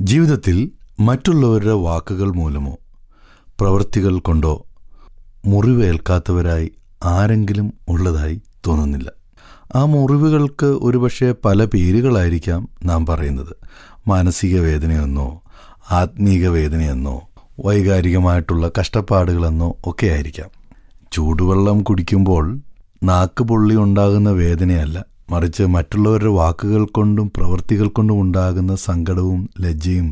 ജീവിതത്തിൽ മറ്റുള്ളവരുടെ വാക്കുകൾ മൂലമോ പ്രവൃത്തികൾ കൊണ്ടോ മുറിവേൽക്കാത്തവരായി ആരെങ്കിലും ഉള്ളതായി തോന്നുന്നില്ല. ആ മുറിവുകൾക്ക് ഒരുപക്ഷെ പല പേരുകളായിരിക്കാം നാം പറയുന്നത്. മാനസിക വേദനയെന്നോ ആത്മീക വേദനയെന്നോ വൈകാരികമായിട്ടുള്ള കഷ്ടപ്പാടുകളെന്നോ ഒക്കെ ആയിരിക്കാം. ചൂടുവെള്ളം കുടിക്കുമ്പോൾ നാക്ക് പൊള്ളി ഉണ്ടാകുന്ന വേദനയല്ല, മറിച്ച് മറ്റുള്ളവരുടെ വാക്കുകൾ കൊണ്ടും പ്രവൃത്തികൾ കൊണ്ടും ഉണ്ടാകുന്ന സങ്കടവും ലജ്ജയും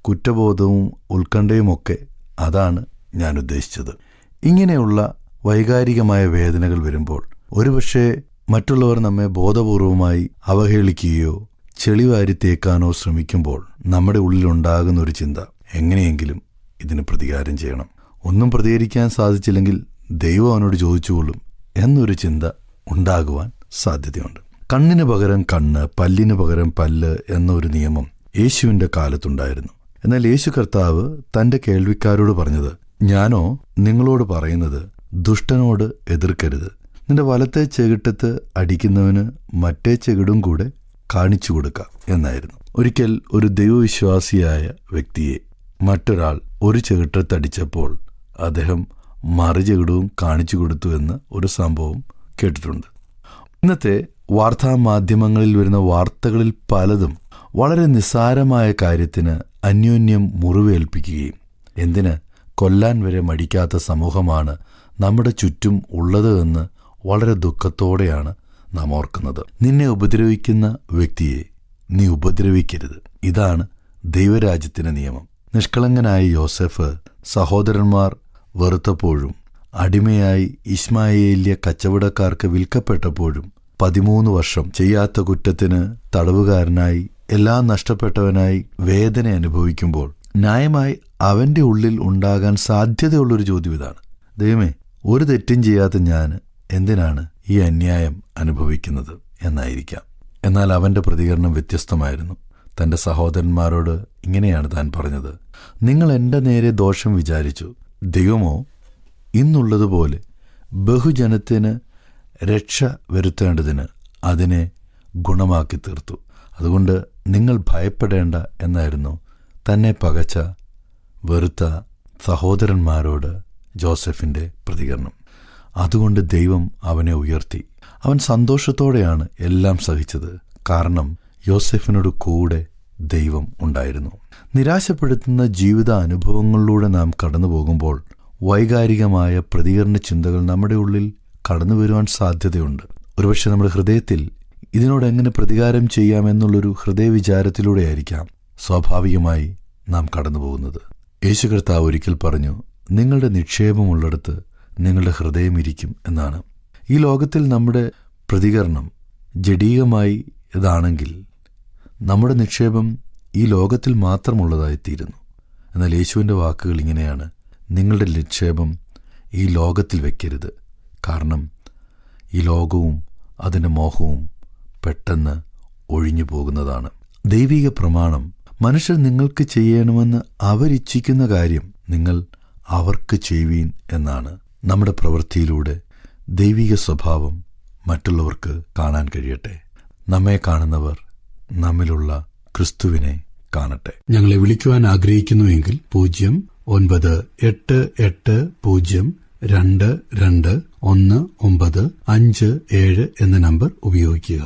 കുറ്റബോധവും ഉത്കണ്ഠയുമൊക്കെ അതാണ് ഞാൻ ഉദ്ദേശിച്ചത്. ഇങ്ങനെയുള്ള വൈകാരികമായ വേദനകൾ വരുമ്പോൾ ഒരുപക്ഷെ മറ്റുള്ളവർ നമ്മെ ബോധപൂർവമായി അവഹേളിക്കുകയോ ചെളിവാരി തേക്കാനോ ശ്രമിക്കുമ്പോൾ നമ്മുടെ ഉള്ളിലുണ്ടാകുന്ന ഒരു ചിന്ത, എങ്ങനെയെങ്കിലും ഇതിന് പ്രതികാരം ചെയ്യണം. ഒന്നും പ്രതികരിക്കാൻ സാധിച്ചില്ലെങ്കിൽ ദൈവം അവനോട് ചോദിച്ചുകൊള്ളും എന്നൊരു ചിന്ത ഉണ്ടാകുവാൻ സാധ്യതയുണ്ട്. കണ്ണിന് പകരം കണ്ണ്, പല്ലിന് പകരം പല്ല് എന്നൊരു നിയമം യേശുവിൻ്റെ കാലത്തുണ്ടായിരുന്നു. എന്നാൽ യേശു കർത്താവ് തൻ്റെ കേൾവിക്കാരോട് പറഞ്ഞത്, ഞാനോ നിങ്ങളോട് പറയുന്നത് ദുഷ്ടനോട് എതിർക്കരുത്. നിന്റെ വലത്തെ ചെകിട്ടത്ത് അടിക്കുന്നവന് മറ്റേ ചെകിടും കൂടെ കാണിച്ചു കൊടുക്കാം എന്നായിരുന്നു. ഒരിക്കൽ ഒരു ദൈവവിശ്വാസിയായ വ്യക്തിയെ മറ്റൊരാൾ ഒരു ചെകിട്ടത്തടിച്ചപ്പോൾ അദ്ദേഹം മറു ചെകിടവും കാണിച്ചു കൊടുത്തു എന്ന് ഒരു സംഭവം കേട്ടിട്ടുണ്ട്. ഇന്നത്തെ വാർത്താമാധ്യമങ്ങളിൽ വരുന്ന വാർത്തകളിൽ പലതും വളരെ നിസ്സാരമായ കാര്യത്തിന് അന്യോന്യം മുറിവേൽപ്പിക്കുകയും എന്തിന് കൊല്ലാൻ വരെ മടിക്കാത്ത സമൂഹമാണ് നമ്മുടെ ചുറ്റും ഉള്ളത് എന്ന് വളരെ ദുഃഖത്തോടെയാണ് നാം ഓർക്കുന്നത്. നിന്നെ ഉപദ്രവിക്കുന്ന വ്യക്തിയെ നീ ഉപദ്രവിക്കരുത്. ഇതാണ് ദൈവരാജ്യത്തിൻ്റെ നിയമം. നിഷ്കളങ്കനായ യോസെഫ് സഹോദരന്മാർ വെറുത്തപ്പോഴും അടിമയായി ഇശ്മായേല്യ കച്ചവടക്കാർക്ക് വിൽക്കപ്പെട്ടപ്പോഴും 13 വർഷം ചെയ്യാത്ത കുറ്റത്തിന് തടവുകാരനായി എല്ലാം നഷ്ടപ്പെട്ടവനായി വേദന അനുഭവിക്കുമ്പോൾ ന്യായമായി അവൻ്റെ ഉള്ളിൽ ഉണ്ടാകാൻ സാധ്യതയുള്ളൊരു ചോദ്യം ഇതാണ്, ദൈവമേ, ഒരു തെറ്റും ചെയ്യാത്ത ഞാൻ എന്തിനാണ് ഈ അന്യായം അനുഭവിക്കുന്നത് എന്നായിരിക്കാം. എന്നാൽ അവൻ്റെ പ്രതികരണം വ്യത്യസ്തമായിരുന്നു. തൻ്റെ സഹോദരന്മാരോട് ഇങ്ങനെയാണ് താൻ പറഞ്ഞത്, നിങ്ങൾ എൻ്റെ നേരെ ദോഷം വിചാരിച്ചു, ദൈവമോ ഇന്നുള്ളതുപോലെ ബഹുജനത്തിന് രക്ഷ വരുത്തേണ്ടതിന് അതിനെ ഗുണമാക്കി തീർത്തു. അതുകൊണ്ട് നിങ്ങൾ ഭയപ്പെടേണ്ട എന്നായിരുന്നു തന്നെ പകച്ച വെറുത്ത സഹോദരന്മാരോട് ജോസഫിൻ്റെ പ്രതികരണം. അതുകൊണ്ട് ദൈവം അവനെ ഉയർത്തി. അവൻ സന്തോഷത്തോടെയാണ് എല്ലാം സഹിച്ചത്. കാരണം യോസെഫിനോട് കൂടെ ദൈവം ഉണ്ടായിരുന്നു. നിരാശപ്പെടുത്തുന്ന ജീവിത അനുഭവങ്ങളിലൂടെ നാം കടന്നു പോകുമ്പോൾ വൈകാരികമായ പ്രതികരണ ചിന്തകൾ നമ്മുടെ ഉള്ളിൽ കടന്നു വരുവാൻ സാധ്യതയുണ്ട്. ഒരുപക്ഷെ നമ്മുടെ ഹൃദയത്തിൽ ഇതിനോട് എങ്ങനെ പ്രതികാരം ചെയ്യാമെന്നുള്ളൊരു ഹൃദയവിചാരത്തിലൂടെയായിരിക്കാം സ്വാഭാവികമായി നാം കടന്നു പോകുന്നത്. യേശു കർത്താവ് ഒരിക്കൽ പറഞ്ഞു, നിങ്ങളുടെ നിക്ഷേപമുള്ളിടത്ത് നിങ്ങളുടെ ഹൃദയം ഇരിക്കും എന്നാണ്. ഈ ലോകത്തിൽ നമ്മുടെ പ്രതികരണം ജഡീകമായി ഇതാണെങ്കിൽ നമ്മുടെ നിക്ഷേപം ഈ ലോകത്തിൽ മാത്രമുള്ളതായിത്തീരുന്നു. എന്നാൽ യേശുവിൻ്റെ വാക്കുകൾ ഇങ്ങനെയാണ്, നിങ്ങളുടെ നിക്ഷേപം ഈ ലോകത്തിൽ വയ്ക്കരുത്. കാരണം ഈ ലോകവും അതിൻ്റെ മോഹവും പെട്ടെന്ന് ഒഴിഞ്ഞു പോകുന്നതാണ്. ദൈവിക പ്രമാണം, മനുഷ്യർ നിങ്ങൾക്ക് ചെയ്യണമെന്ന് അവരിച്ഛിക്കുന്ന കാര്യം നിങ്ങൾ അവർക്ക് ചെയ്യുവീൻ എന്നാണ്. നമ്മുടെ പ്രവൃത്തിയിലൂടെ ദൈവിക സ്വഭാവം മറ്റുള്ളവർക്ക് കാണാൻ കഴിയട്ടെ. നമ്മെ കാണുന്നവർ നമ്മിലുള്ള ക്രിസ്തുവിനെ കാണട്ടെ. ഞങ്ങളെ വിളിക്കുവാൻ ആഗ്രഹിക്കുന്നുവെങ്കിൽ 09880221957 എന്ന നമ്പർ ഉപയോഗിക്കുക.